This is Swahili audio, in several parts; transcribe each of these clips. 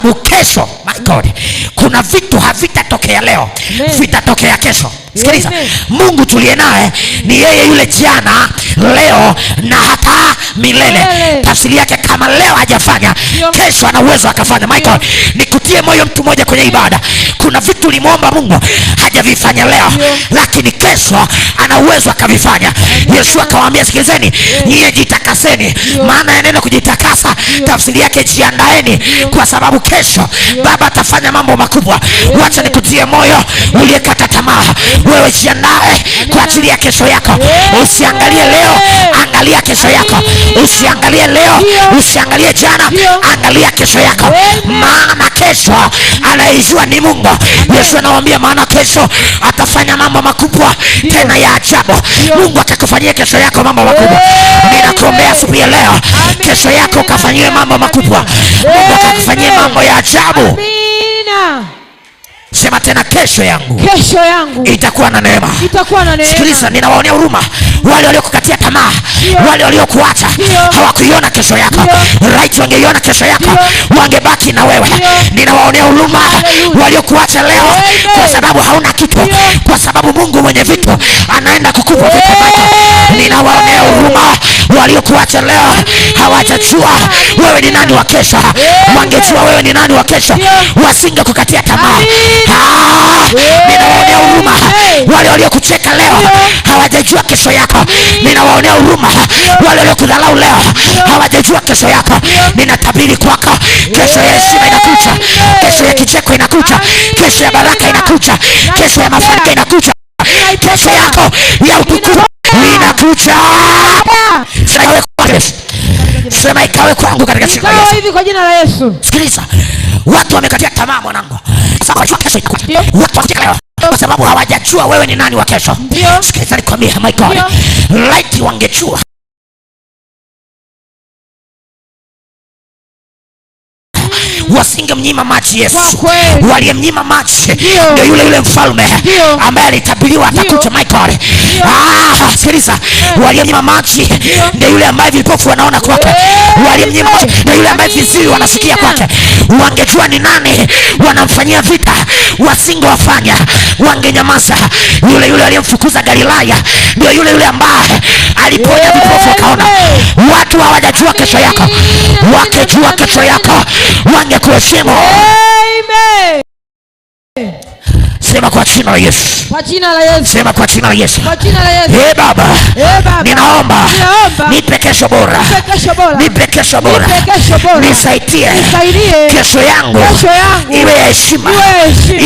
Kesho, my God, kuna vitu havitatokea leo, vitatokea kesho. Sikiliza, Mungu tuliye naye ni yeye yule jana, leo na hata milele. Tafsiri yake, kama leo hajafanya, kesho ana uwezo akafanya. My God, nikutie moyo mtu mmoja kwenye ibada. Kuna vitu ulimwomba Mungu hajavifanya leo, lakini kesho ana uwezo akavifanya. Yesu akawaambia, sikilizeni, nyie jitakaseni. Maana ya neno kujitakasa, tafsiri yake jiandaeni, kwa sababu kesho Baba atafanya mambo makubwa. Wacha nikutie moyo uliyekata tamaa, wewe jiandae kwa ajili ya kesho yako. Usiangalie leo, angalia kesho yako. Usiangalie leo, usiangalie jana, angalia kesho yako. Maana kesho anaijua ni Mungu. Yesu anawaambia, maana kesho atafanya mambo makubwa tena ya ajabu. Mungu atakufanyia kesho yako mambo makubwa. Ninakuombea siku ya leo, kesho yako ukafanyie mambo makubwa. Mungu atakufanyia mambo ya ajabu. Amina. Sema tena, kesho yangu itakuwa na neema. Sikiliza, ninawaonea huruma wale waliokukatia tamaa, wale waliokuacha hawakuiona kesho yako. Right, wangeiona kesho yako, wangebaki na wewe. Ninawaonea huruma waliokuacha leo kwa sababu hauna kitu, kwa sababu Mungu mwenye vitu anaenda kukupa vitu vyako. Ninawaonea huruma waliokuacha leo, hawajajua wewe ni nani wa kesho. Wangejua wewe ni nani wa kesho, wasingekukatia tamaa. Ninawaonea huruma wale waliokucheka leo, hawajajua kesho yako. Ninawaonea huruma wale waliokudharau leo, hawajajua kesho yako. Ninatabiri kwako, kesho ya heshima inakuja, kesho ya kicheko inakuja, kesho ya baraka inakuja, kesho ya mafanikio inakuja, kesho yako ya utukufu inakuja. Sema ikawe kwangu katika jina la Yesu. Hivi kwa jina la Yesu. Sikiliza, watu wamekatia tamaa mwanangu, sababu kesho itakuja. Watu wamekatia kwa sababu hawajajua wewe ni nani wa kesho. Sikiliza nikwambie, my God, light wangejua wasingemnyima maji Yesu. Waliyemnyima maji ndio yule mfalme ambaye alitabiriwa atakuja. My God, sikiliza, waliyemnyima maji ndio yule ambaye vipofu wanaona kwake. Waliyemnyima maji ndio yule ambaye viziwi wanasikia kwake. Wangejua ni nani wanamfanyia vita, wasingewafanya, wangenyamaza. Yule aliyemfukuza Galilaya ndio yule ambaye aliponya vipofu wakaona. Watu hawajajua kesho yako, wakijua kesho yako wangekuheshimu. Amen. Sema kwa jina la Yesu. Kwa jina la Yesu. Sema kwa jina la Yesu. Kwa jina la Yesu. Baba, ninaomba nipe kesho bora. Nipe kesho bora. Nisaidie kesho yangu iwe ya heshima,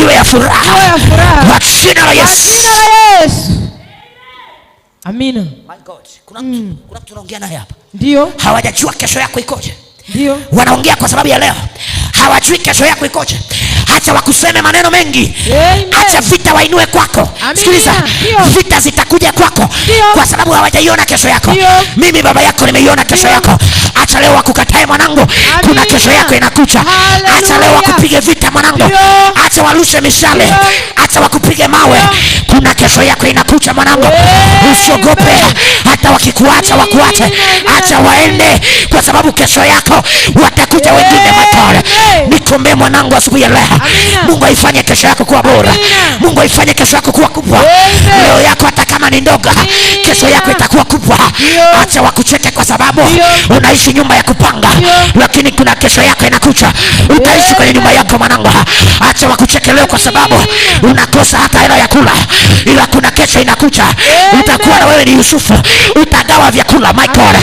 iwe ya furaha. Kwa jina la Yesu. Amina. My God, kuna mtu tunaongea naye hapa. Ndio. Hawajajua kesho yako ikoje. Ndio. Wanaongea kwa sababu ya leo, hawajui kesho yako ikoje. Acha wakuseme maneno mengi. Acha vita wainue kwako. Sikiliza, vita zitakuja kwako kwa sababu hawajaiona kesho yako. Mimi baba yako nimeiona kesho yako. Acha leo wakukatae mwanangu, kuna kesho yako inakuja. Acha leo wakupige vita mwanangu, acha warushe mishale, acha wakupige mawe, kuna kesho yako inakuja mwanangu. Usiogope hata wakikuacha wakuache, acha waende, kwa sababu kesho yako watakuja wengine. Matore, nikombe mwanangu asubuhi ya leo, Mungu aifanye kesho yako kuwa bora. Mungu aifanye kesho yako kuwa kubwa. Leo yako hata kama ni ndogo, kesho yako itakuwa kubwa. Acha wakucheke kwa sababu unaishi nyumba ya kupanga, lakini kuna kesho yako inakuja, utaishi kwenye nyumba yako mwanangu. Acha wakucheke leo kwa sababu unakosa hata hela ya kula, ila kuna kesho inakuja, utakuwa na wewe ni Yusufu, utagawa vyakula. My God,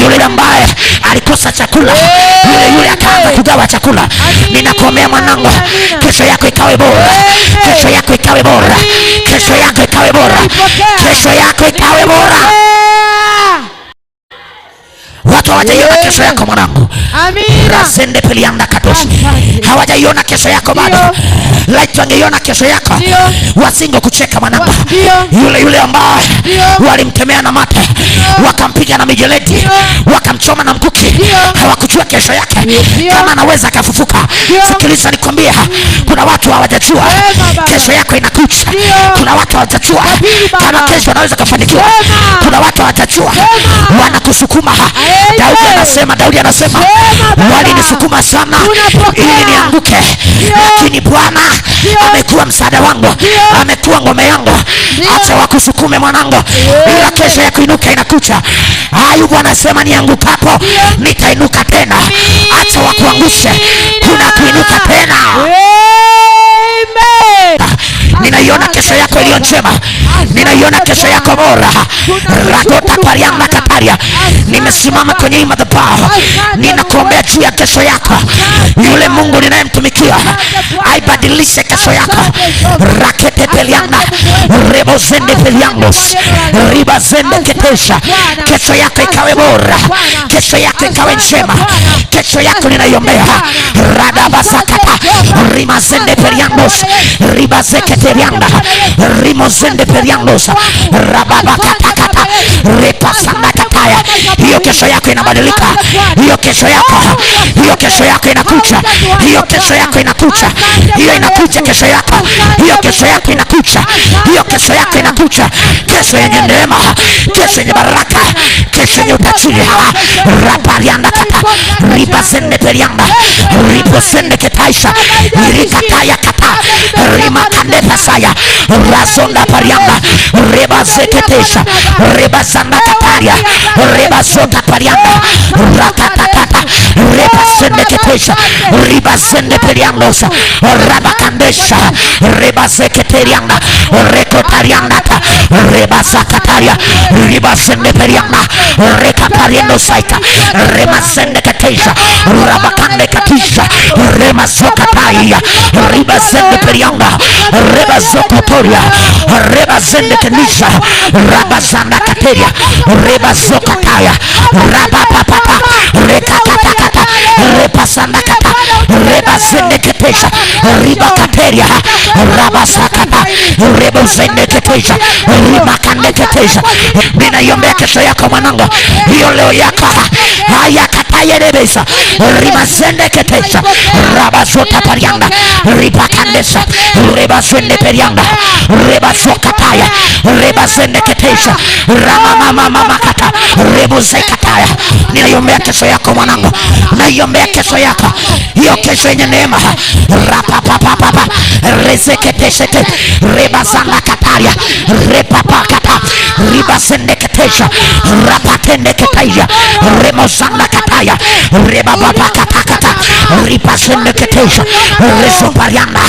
yule ambaye alikosa chakula, yule akaanza kugawa chakula. Ninakuombea mwanangu, kesho yako ikawe bora. Kesho yako ikawe bora. Kesho yako ikawe bora. Kesho yako ikawe bora. Watu hawajaiona kesho yako mwanangu. Amina. Rasende pelianda katoshi. Hawaja hawajaiona kesho yako bado. Laiti wangeiona kesho yako, wasingo kucheka mwanangu. Yule ambaye walimtemea na mate, wakampiga na mijeledi, wakamchoma na mkuki, hawakujua kesho yake kama anaweza akafufuka. Sikiliza nikwambie, kuna watu hawajajua kesho yako inakuja. Kuna watu hawajajua kama kesho anaweza kufanikiwa. Kuna watu hawajajua, wanakusukuma. Daudi anasema walinisukuma sana ili nianguke, lakini Bwana amekuwa msaada wangu, amekuwa ngome yangu. Acha wakusukume mwanangu, ila kesho ya kuinuka inakuja. Ayubu anasema niangukapo nitainuka tena. Acha wakuangushe, kuna kuinuka tena. Ninaiona kesho yako iliyo njema, ninaiona kesho yako bora. Ragota pariana kataria. Nimesimama kwenye hii madhabahu, ninakuombea juu ya kesho yako. Yule Mungu ninayemtumikia aibadilishe kesho yako. Rakete peliana rebo zende peliangos riba zende ketesha. Kesho yako ikawe bora, kesho yako ikawe njema. Kesho yako ninaiombea. Radabasakata rima zende peliangos riba zeketerianda rimo zende peliangos rababakatakata repasanda kataya. Hiyo kesho yako inabadilika. Hiyo kesho yako inakuja. Hiyo kesho yako inakuja. Hiyo inakuja kesho yako. Hiyo kesho yako inakuja. Hiyo kesho yako inakuja. Kesho yenye neema, kesho yenye baraka, kesho yenye utajiri. Raparianda kata ribasende perianda riposende ketaisha rikataya kata rimakande pasaya razonda parianda rebazeketesha rebazanda kataria rebazota parianda rakatatata rebasende ketesha ribazende periandosa rabakandesha rebazeketerianda rekotarianda rebazakataria ribazende perianda rekatariendo saika remazende ketesha rabakande katisha remazokataya ribazende perianda rebazokotoria rebazende kenisha rabazanda kateria rebazokataya rabapapata rekakatakata repasandakata rebazende ketesha ribakateria rabasakata rebazende ketesha rimakande ketesha. Ninaiombea kesho yako mwanangu, hiyo leo yako haya kataya rebesa rimazende ketesha rabazota parianda ribakandesha rebazende perianda rebazokataya rebazende ketesha ramamamamamamaka rebuzekataya. Ninaiombea kesho yako mwanangu, naiombea kesho yako, hiyo kesho yenye neema. Rapapapapapa rezeketeshete rebazanda kataria repapakata ribazende ketesha rapatende ketaya remozanda kataya rebababakatakata ribazende ketesha resoparianda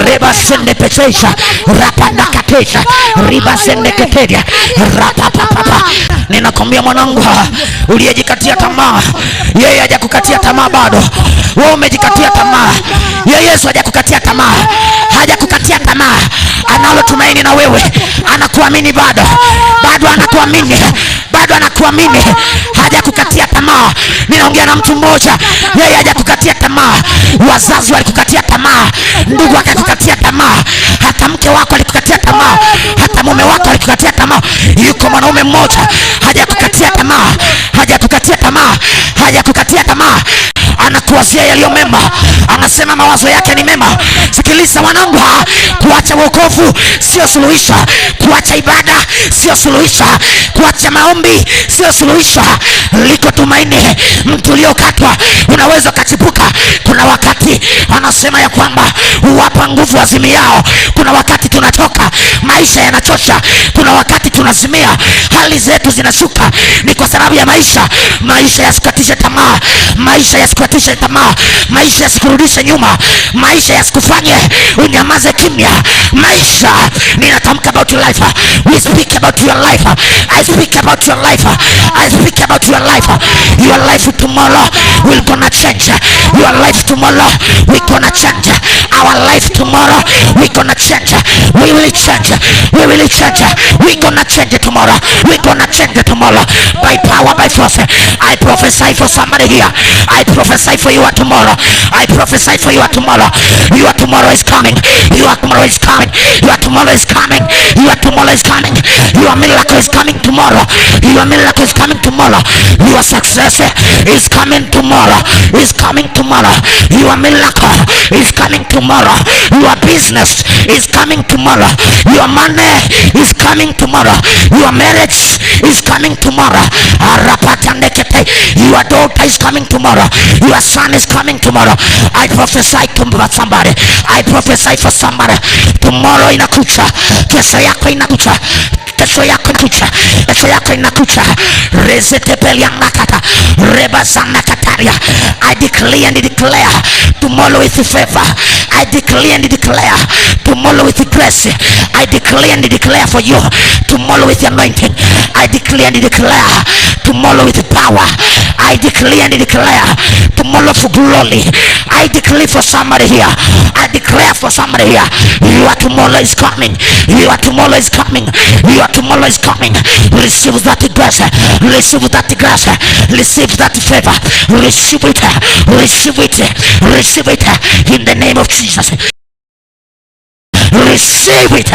rebazende petesha rapanda katesha ribazende keteria rapapapapa. Ninakwambia mwanangu, uliyejikatia tamaa, yeye hajakukatia tamaa bado. Wewe umejikatia tamaa, yeye Yesu hajakukatia tamaa. Hajakukatia tamaa, analo tumaini na wewe. Anakuamini bado anakuamini, bado anakuamini. Hajakukatia tamaa. Ninaongea na mtu mmoja, yeye hajakukatia tamaa. Wazazi walikukatia tamaa, ndugu akakukatia tamaa, hata mke wako alikukatia tamaa, hata mume wako alikukatia tamaa. Yuko mwanaume mmoja hajakukatia tamaa, hajakukatia tamaa, hajakukatia tamaa. Anakuwazia yaliyo mema, anasema mawazo yake ni mema. Sikiliza mwanangu, kuacha wokovu sio suluhisho, kuacha ibada sio suluhisho, kuacha maombi sio suluhisho. Liko tumaini. Mtu uliokatwa unaweza kuchipuka. Kuna wakati anasema ya kwamba huwapa nguvu azimi yao. Kuna wakati tunatoka, maisha yanachosha. Kuna wakati tunazimia, hali zetu zinashuka. Ni kwa sababu ya maisha. Maisha yasikukatishe tamaa, maisha yasikukatishe tamaa, maisha yasikurudishe nyuma, maisha yasikufanye unyamaze kimya. Maisha, ninatamka about your life. We speak about your life. I speak about your life. I speak about your life. Your life tomorrow will gonna change. Your life tomorrow will gonna change. Our life tomorrow, we're gonna change. We will change. We will change. We're gonna change it tomorrow. We're gonna change it tomorrow. By power, by force. I prophesy for somebody here. I prophesy for you tomorrow. I prophesy for you tomorrow. Your tomorrow is coming. Your tomorrow is coming. Your tomorrow is coming. Your tomorrow is coming. Your miracle is coming tomorrow. Your miracle is coming tomorrow. Your success is coming tomorrow. Is coming tomorrow. Your miracle is coming tomorrow. Your business is coming tomorrow. Your money is coming tomorrow. Your marriage is coming tomorrow. Your daughter is coming tomorrow. Your son is coming tomorrow. I prophesy to somebody. I prophesy for somebody. Tomorrow inakucha. Kesho yako inakucha. Kesho yako inakucha. Kesho yako inakucha. Rezete pelianakata. Rebazana kataria. I declare and declare tomorrow is favor. I declare and declare tomorrow with grace. I declare and declare for you tomorrow with anointing. I declare and declare tomorrow with power. I declare and declare tomorrow for glory. I declare for somebody here. I declare for somebody here. Your tomorrow is coming. Your tomorrow is coming. Your tomorrow is coming. Receive that grace. Receive that grace. Receive that favor. Receive it. Receive it. Receive it in the name of Jesus. Receive it.